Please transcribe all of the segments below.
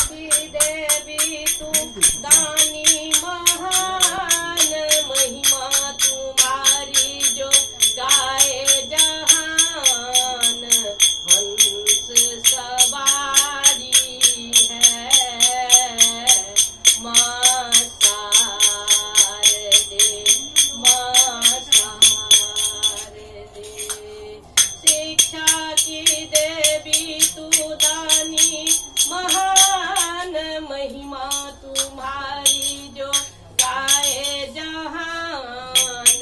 की देवी तू दानी महान, महिमा तुम्हारी जो गाए जहान, हंस सवारी है माँ शारदे, माँ शारदे। शिक्षा की देवी तू दानी महान, महिमा तुम्हारी जो गाए जहान,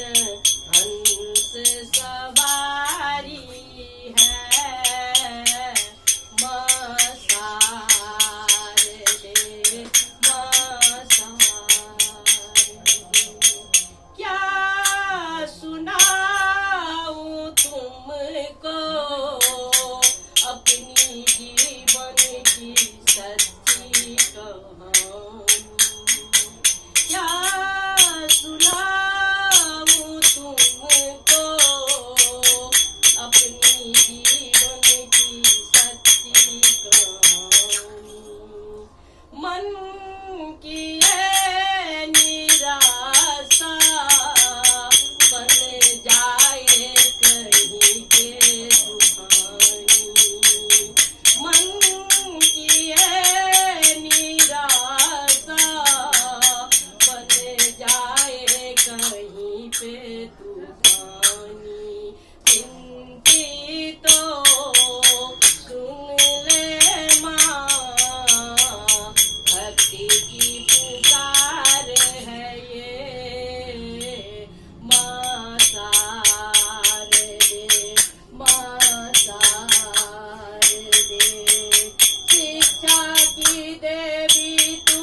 हंस सवारी है माँ शारदे, माँ शारदे। क्या सुनाऊं तुमको अपनी जीवन की सच्ची कहानी, क्या सुनाऊं तुमको अपनी जीवन की सच्ची कहानी। मन की है निराशा बन जाए कहीं के तूफानी, मन की है निराशा बन जाए कहीं पे तूफानी। विनती तो सुन ले माँ, भक्ति की पुकार है ये माँ शारदे, माँ शारदे। शिक्षा की देवी तू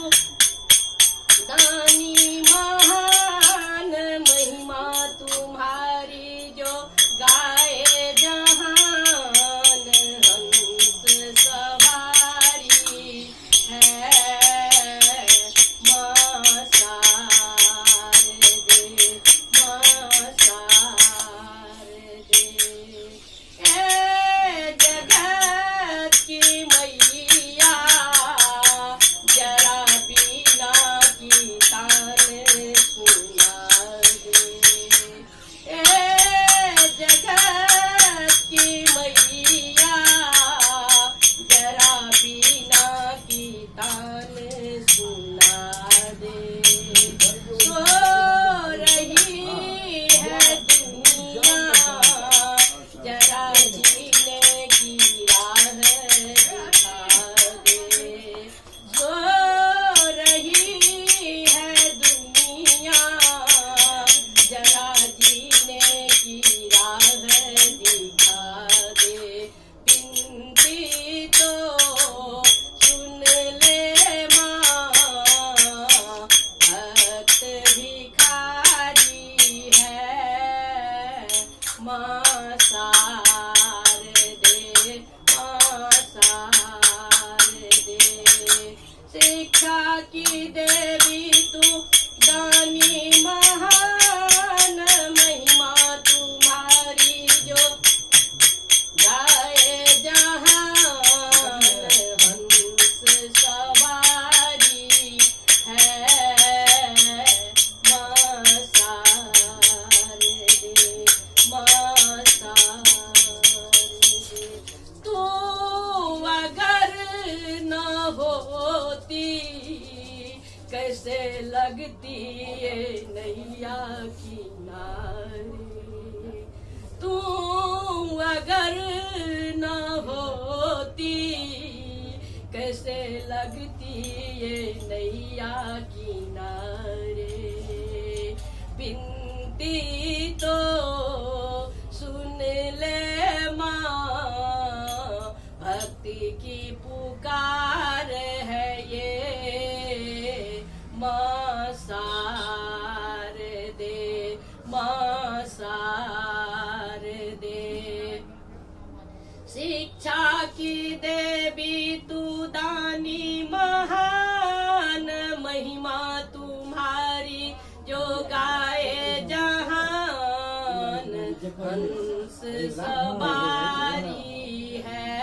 दानी महान, महिमा तुम्हारी जो गाए जहान, हंस सवारी है माँ शारदे, माँ शारदे। ए जगत की मैया जरा बीना की तान सुना दे, ए जगत की मैया जरा बीना की तान सुना दे। सो रही है दुनिया जरा जीने की राह दिखा दे, सो रही है दुनिया जरा जीने की राह दिखा दे। विनती तो सुन ले माँ, भक्त भिखारी है माँ शारदे, माँ शारदे। शिक्षा की देवी तू दानी महान, महिमा तुम्हारी जो गाए जहान, हंस सवारी है माँ शारदे, माँ शारदे। तू अगर न होती कैसे लगती ये नैया किनारे, तू अगर न होती कैसे लगती ये नैया किनारे। विनती तो सुन ले माँ, भक्ति की पुकार है ये माँ शारदे, माँ शारदे। शिक्षा की देवी तू दानी महान, महिमा तुम्हारी जो गाए जहान, हंस सवारी है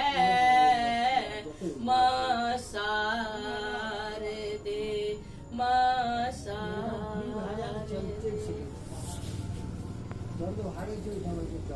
माँ शारदे। चलते शिकेल. जर तो हाडे जो